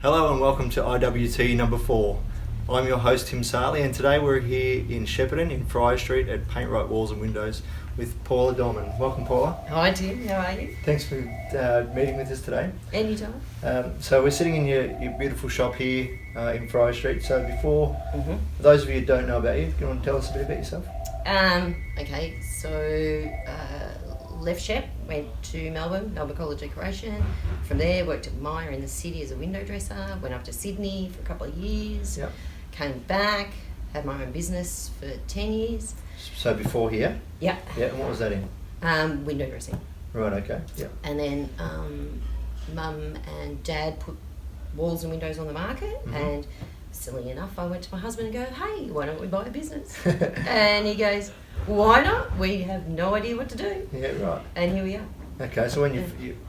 Hello and welcome to IWT number 4. I'm your host Tim Sarley, and today we're here in Shepparton in Friar Street at Paintright Walls and Windows with Paula Dohrman. Welcome, Paula. Hi Tim, how are you? Thanks for meeting with us today. Anytime. So we're sitting in your beautiful shop here in Friar Street. So for those of you who don't know about you, do you want to tell us a bit about yourself? Okay, so left Shep, went to Melbourne College Decoration. From there, worked at Myer in the city as a window dresser. Went up to Sydney for a couple of years. Yep. Came back, had my own business for 10 years. So before here? Yeah. Yeah, and what was that in? Window dressing. Right, okay. Yeah. And then Mum and Dad put walls and windows on the market, and silly enough, I went to my husband and go, hey, why don't we buy a business? And he goes, why not? We have no idea what to do. Yeah, right. And here we are. Okay, so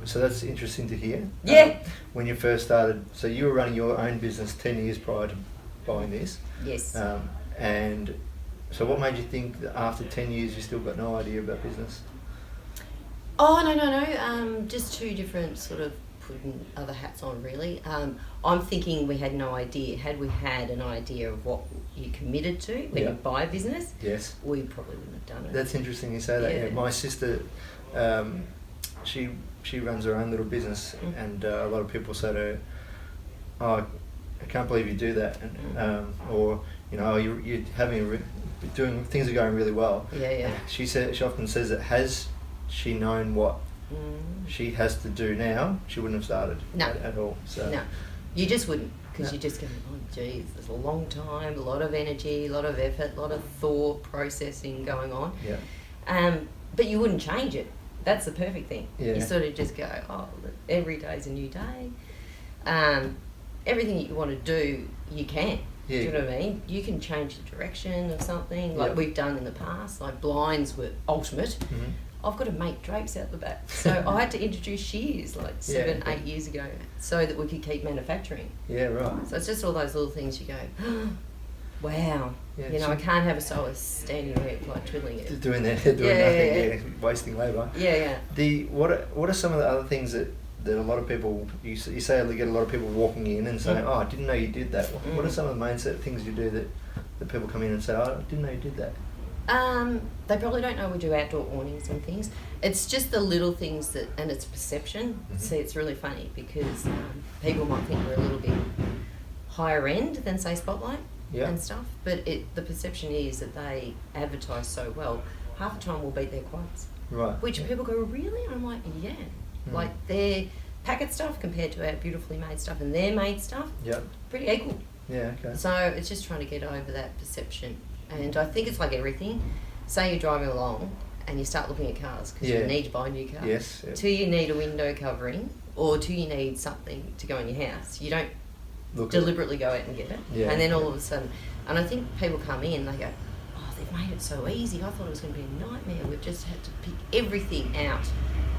so that's interesting to hear. Yeah. When you first started, so you were running your own business 10 years prior to buying this. Yes. And so what made you think that after 10 years you still got no idea about business? Oh, no. Just two different sort of putting other hats on, really. I'm thinking we had no idea. Had we had an idea of what you committed to when you buy a business, yes, we probably wouldn't have done it. That's interesting you say that. Yeah. My sister, she runs her own little business, and a lot of people say to her, "Oh, I can't believe you do that," and or you're having doing things are going really well. Yeah. She often says that has she known what she has to do now, she wouldn't have started at all. So no, you just wouldn't, because you just go, oh geez, there's a long time, a lot of energy, a lot of effort, a lot of thought processing going on. Yeah. But you wouldn't change it. That's the perfect thing. Yeah. You sort of just go, oh, every day's a new day. Everything that you want to do, you can. Yeah. Do you know what I mean? You can change the direction of something, like we've done in the past. Like blinds were ultimate. I've got to make drapes out the back. So I had to introduce shears like 8 years ago so that we could keep manufacturing. Yeah, right. So it's just all those little things you go, wow. Yeah, I can't have a sewist standing there like twiddling it. Doing nothing, wasting labour. Yeah. What are some of the other things that a lot of people, you say you get a lot of people walking in and saying, oh, I didn't know you did that. What are some of the main things you do that people come in and say, oh, I didn't know you did that? They probably don't know we do outdoor awnings and things. It's just the little things and it's perception. See, it's really funny because people might think we're a little bit higher end than, say, Spotlight and stuff, but the perception is that they advertise so well, half the time we'll beat their quotes. Right. Which people go, really? I'm like, yeah. Like their packet stuff compared to our beautifully made stuff and their made stuff, pretty equal. Yeah, okay. So it's just trying to get over that perception. And I think it's like everything. Say you're driving along and you start looking at cars because you need to buy a new car. Yes. Yep. Till you need a window covering or till you need something to go in your house. You don't deliberately go out and get it. Yeah. And then all of a sudden, and I think people come in, they go, oh, they've made it so easy. I thought it was going to be a nightmare. We've just had to pick everything out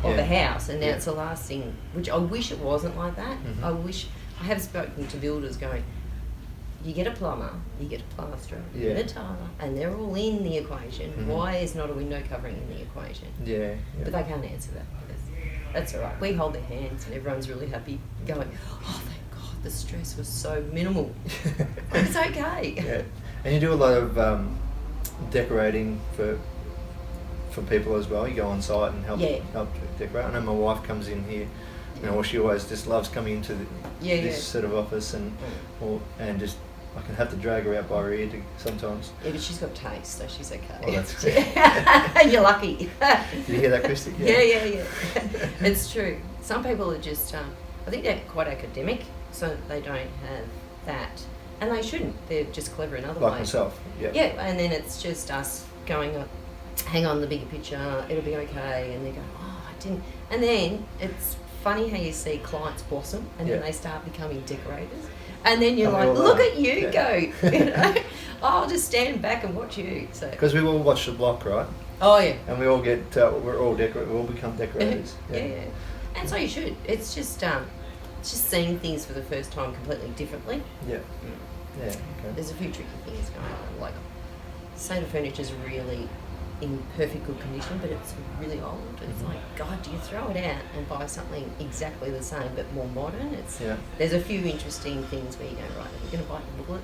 of the house, and now it's the last thing, which I wish it wasn't like that. I have spoken to builders going, you get a plumber, you get a plasterer, you get a tiler, and they're all in the equation. Why is not a window covering in the equation? Yeah. But they can't answer that. That's all right. We hold their hands and everyone's really happy going, oh, thank God, the stress was so minimal. It's okay. Yeah. And you do a lot of decorating for people as well. You go on site and help decorate. I know my wife comes in here, she always just loves coming into this sort of office and just I can have to drag her out by her ear sometimes. Yeah, but she's got taste, so she's okay. Oh, that's great. You're lucky. Did you hear that, Christy? Yeah. It's true. Some people are just, I think they're quite academic, so they don't have that. And they shouldn't. They're just clever in other ways. Like myself, yeah. Yeah, and then it's just us going, hang on, the bigger picture, it'll be okay. And they go, oh, I didn't. And then it's funny how you see clients blossom and then they start becoming decorators. And then you're like, look at you go. I'll just stand back and watch you. Because we all watch The Block, right? Oh, yeah. And we all get, we all become decorators. Yeah. And so you should. It's just seeing things for the first time completely differently. Yeah. Yeah, okay. There's a few tricky things going on. Like, say the furniture's really in perfect good condition, but it's really old. It's like, God, do you throw it out and buy something exactly the same but more modern? There's a few interesting things where you go, right, we're going to bite the bullet.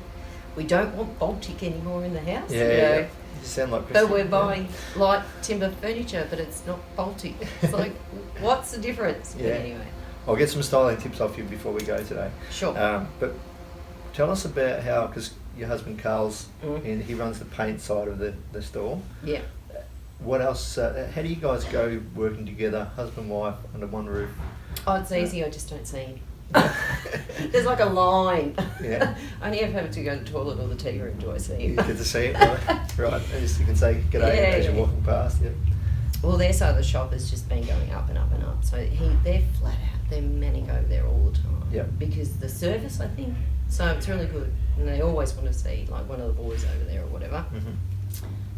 We don't want Baltic anymore in the house. You sound like but we're buying light timber furniture, but it's not Baltic. It's like, what's the difference? Yeah. But anyway. I'll get some styling tips off you before we go today. Sure. But tell us about how, because your husband Carl's, he runs the paint side of the store. Yeah. What else? How do you guys go working together, husband and wife, under one roof? Oh, it's easy. I just don't see him. There's like a line. Yeah. I only have to go to the toilet or the tea room do I see him. You get to see it, right? And just you can say g'day as you're walking past. Yeah. Well, their side of the shop has just been going up and up and up. So they're flat out. They're manning over there all the time. Yeah. Because the service, I think. So it's really good, and they always want to see like one of the boys over there or whatever.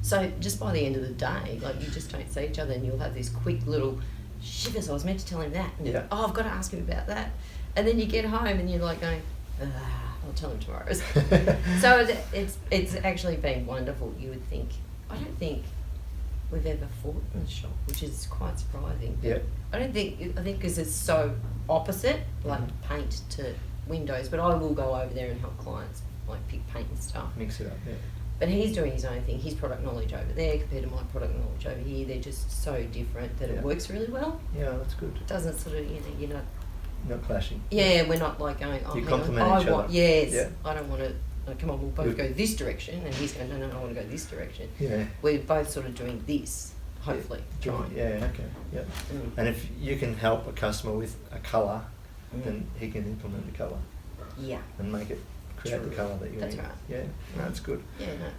So just by the end of the day, like you just don't see each other, and you'll have this quick little shivers. I was meant to tell him that. And oh, I've got to ask him about that. And then you get home and you're like going, I'll tell him tomorrow. So it's actually been wonderful. You would think. I don't think we've ever fought in the shop, which is quite surprising. Yeah. I think because it's so opposite, like paint to windows. But I will go over there and help clients like pick paint and stuff. Mix it up. Yeah. But he's doing his own thing. His product knowledge over there compared to my product knowledge over here, they're just so different that it works really well. Yeah, that's good. It doesn't sort of, you're not... Not clashing. Yeah, we're not like going, you complement each other. Yes, yeah. I don't want to... Come on, we'll both go this direction, and he's going, no, I want to go this direction. Yeah. We're both sort of doing this, hopefully. Trying. Yeah, okay. Yep. And if you can help a customer with a colour, then he can implement the colour. Yeah. And make it create the colour that you That's need. right. Yeah, no, that's good. Yeah, nice.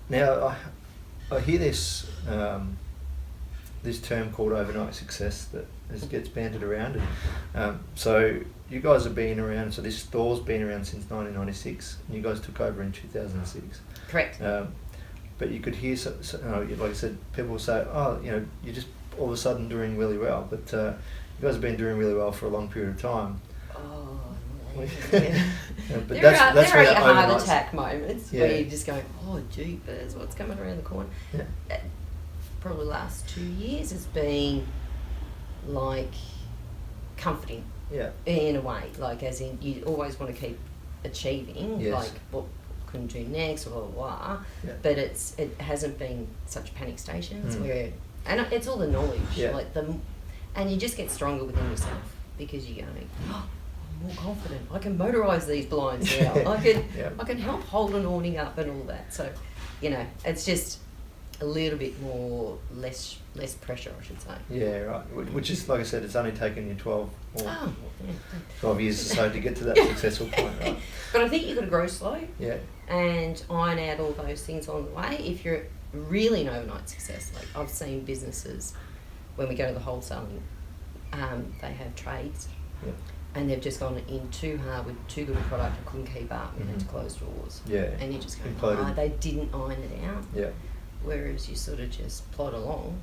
Now, I hear this this term called overnight success that gets bandied around. And, so you guys have been around, so this store's been around since 1996, and you guys took over in 2006. Correct. But you could hear, like I said, people will say, oh, you're just all of a sudden doing really well. But you guys have been doing really well for a long period of time. Oh, yeah. But there are where heart attack moments Yeah. where you're just going, oh, jeepers, what's coming around the corner? Yeah. Probably the last 2 years has been like comforting. Yeah. In a way, like as in you always want to keep achieving, Yes. like what can do next, blah blah blah. Yeah. But it hasn't been such panic stations where, and it's all the knowledge, like and you just get stronger within yourself because you're going, oh, I'm more confident. I can motorise these blinds now. I can help hold an awning up and all that. So, it's just a little bit more less pressure, I should say. Yeah, right. Which is, like I said, it's only taken you 12 years or so to get to that successful point, right? But I think you've got to grow slow. Yeah. And iron out all those things along the way. If you're really an overnight success, like I've seen businesses when we go to the wholesaling, they have trades, and they've just gone in too hard with too good a product and couldn't keep up and had to close doors. Yeah. And you just go, they didn't iron it out. Yeah. Whereas you sort of just plod along,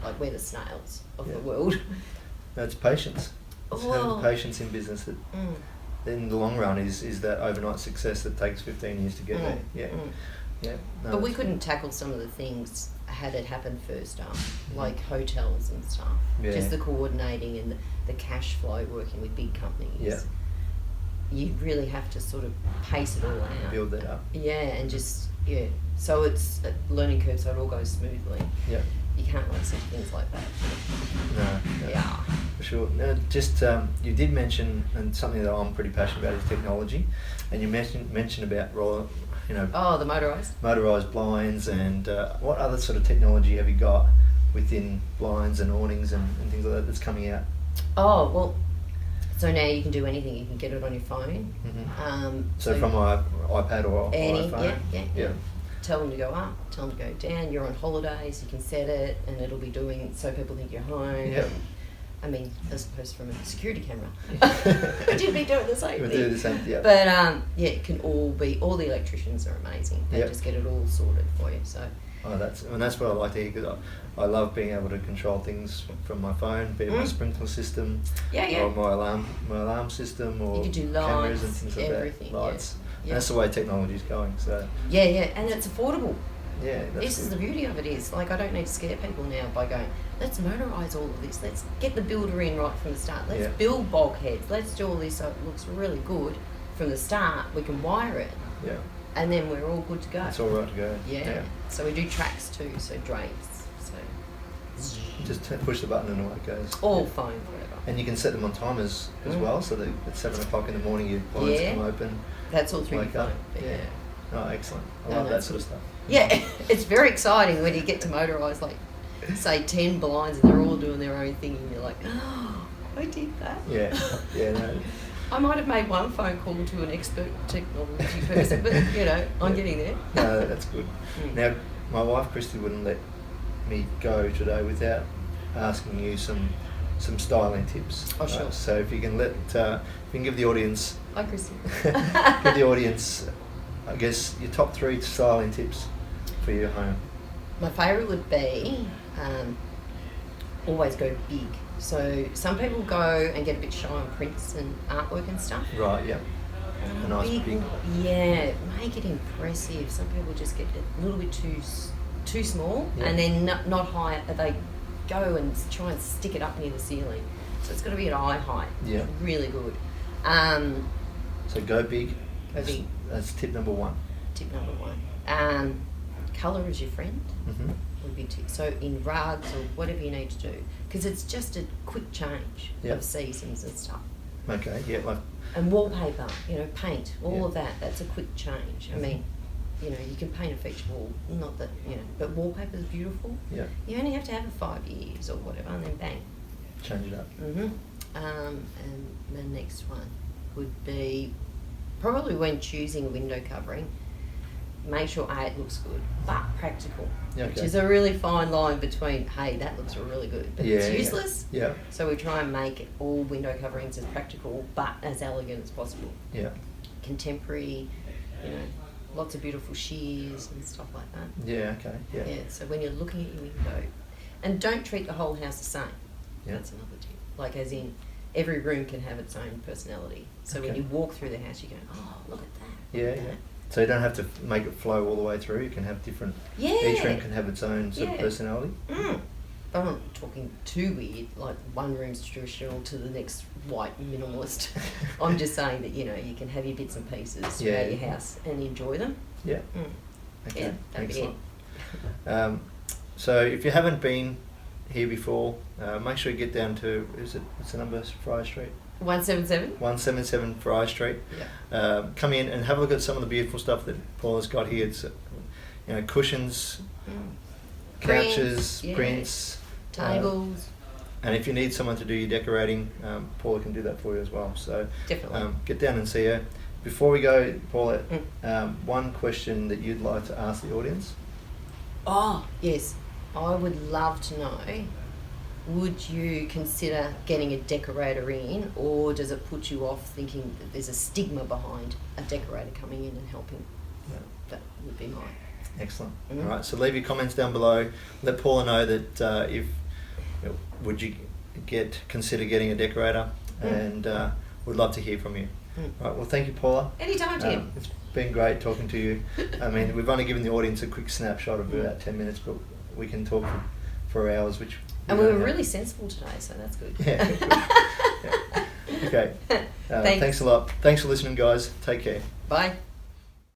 like we're the snails of the world. That's patience. It's having patience in business that in the long run is that overnight success that takes 15 years to get there. Yeah. Yeah. No, but we couldn't tackle some of the things had it happened first, like hotels and stuff. Yeah. Just the coordinating and the cash flow working with big companies. Yeah. You really have to sort of pace it all out. Build that up. Yeah, and just, so it's a learning curve so it all goes smoothly. Yeah. You can't like see things like that. No. Yeah. For sure. Now, just you did mention, and something that I'm pretty passionate about is technology, and you mentioned about the motorised blinds, and what other sort of technology have you got within blinds and awnings and things like that that's coming out? Oh, well, so now you can do anything. You can get it on your phone. So from my iPad or iPhone? Yeah. Tell them to go up, tell them to go down. You're on holidays, you can set it, and it'll be doing so people think you're home. Yeah. I mean, as opposed from a security camera. Would you be doing the same thing? Do the same, yeah. But it can all the electricians are amazing. They just get it all sorted for you. So. Oh, that's what I like to hear, because I love being able to control things from my phone, be it my sprinkler system, or my alarm system, or you can do cameras lights, and things like everything, that. Lights. Yeah. That's the way technology's going. So. Yeah, and it's affordable. Yeah, that's This is the beauty of it is, like, I don't need to scare people now by going, let's motorise all of this. Let's get the builder in right from the start. Let's build bulkheads. Let's do all this so it looks really good from the start. We can wire it. Yeah. And then we're all good to go. It's all right to go. Yeah. So we do tracks too, so drapes. So just push the button and away it goes. All fine forever. And you can set them on timers as well, so that at 7 o'clock in the morning your blinds come open. That's all through your phone. Yeah. Oh, excellent. I love that sort of stuff. Yeah, it's very exciting when you get to motorise, like, say 10 blinds and they're all doing their own thing and you're like, oh, I did that. Yeah, no. I might have made one phone call to an expert technology person, but, you know, I'm getting there. No, that's good. Now, my wife Christy wouldn't let me go today without asking you some styling tips. Oh, sure. So if you can give the audience... Hi, Christy. give the audience, I guess, your top 3 styling tips for your home. My favourite would be always go big. So some people go and get a bit shy on prints and artwork and stuff. Right, yeah. A nice big... Yeah, make it impressive. Some people just get a little bit too small and then not high. They go and try and stick it up near the ceiling. So it's got to be at eye height. Yeah. It's really good. So go big. Go big. That's tip number 1. Tip number 1. Colour is your friend. Mm-hmm. Would be tip. So in rugs or whatever you need to do, because it's just a quick change of seasons and stuff. Okay. Yeah. Like. And wallpaper, paint, all of that. That's a quick change. I mean, you can paint a feature wall. Not that but wallpaper is beautiful. Yeah. You only have to have it 5 years or whatever, and then bang. Change it up. And the next one would be probably when choosing a window covering, make sure it looks good, but practical. Which is a really fine line between, hey, that looks really good, but it's useless. Yeah. So we try and make all window coverings as practical, but as elegant as possible. Yeah. Contemporary, lots of beautiful shears and stuff like that. Yeah, okay. Yeah. Yeah, so when you're looking at your window, and don't treat the whole house the same. Yeah. That's another tip. Like, as in, every room can have its own personality. So when you walk through the house, you go, oh, look at that. Yeah, yeah. So you don't have to make it flow all the way through. You can have different... Each room can have its own sort of personality. But I'm not talking too weird, like one room's traditional to the next white minimalist. I'm just saying that, you can have your bits and pieces throughout your house and enjoy them. Yeah. Okay. Yeah, that'd be it. So if you haven't been here before, make sure you get down to, what's the number, Fry Street? 177? 177 Fry Street. Yeah. Come in and have a look at some of the beautiful stuff that Paula's got here. It's, cushions, couches, prints, tables. And if you need someone to do your decorating, Paula can do that for you as well. So definitely get down and see her. Before we go, Paula, one question that you'd like to ask the audience? Oh, yes. I would love to know, would you consider getting a decorator in, or does it put you off thinking that there's a stigma behind a decorator coming in and helping? Yeah. That would be mine. Excellent. All right, so leave your comments down below. Let Paula know that would you consider getting a decorator, and we'd love to hear from you. All right, well, thank you, Paula. Anytime, Tim. It's been great talking to you. I mean, we've only given the audience a quick snapshot of about 10 minutes, but we can talk for hours, which... And we were really sensible today, so that's good. Yeah, good. Yeah. Okay. Thanks a lot. Thanks for listening, guys. Take care. Bye.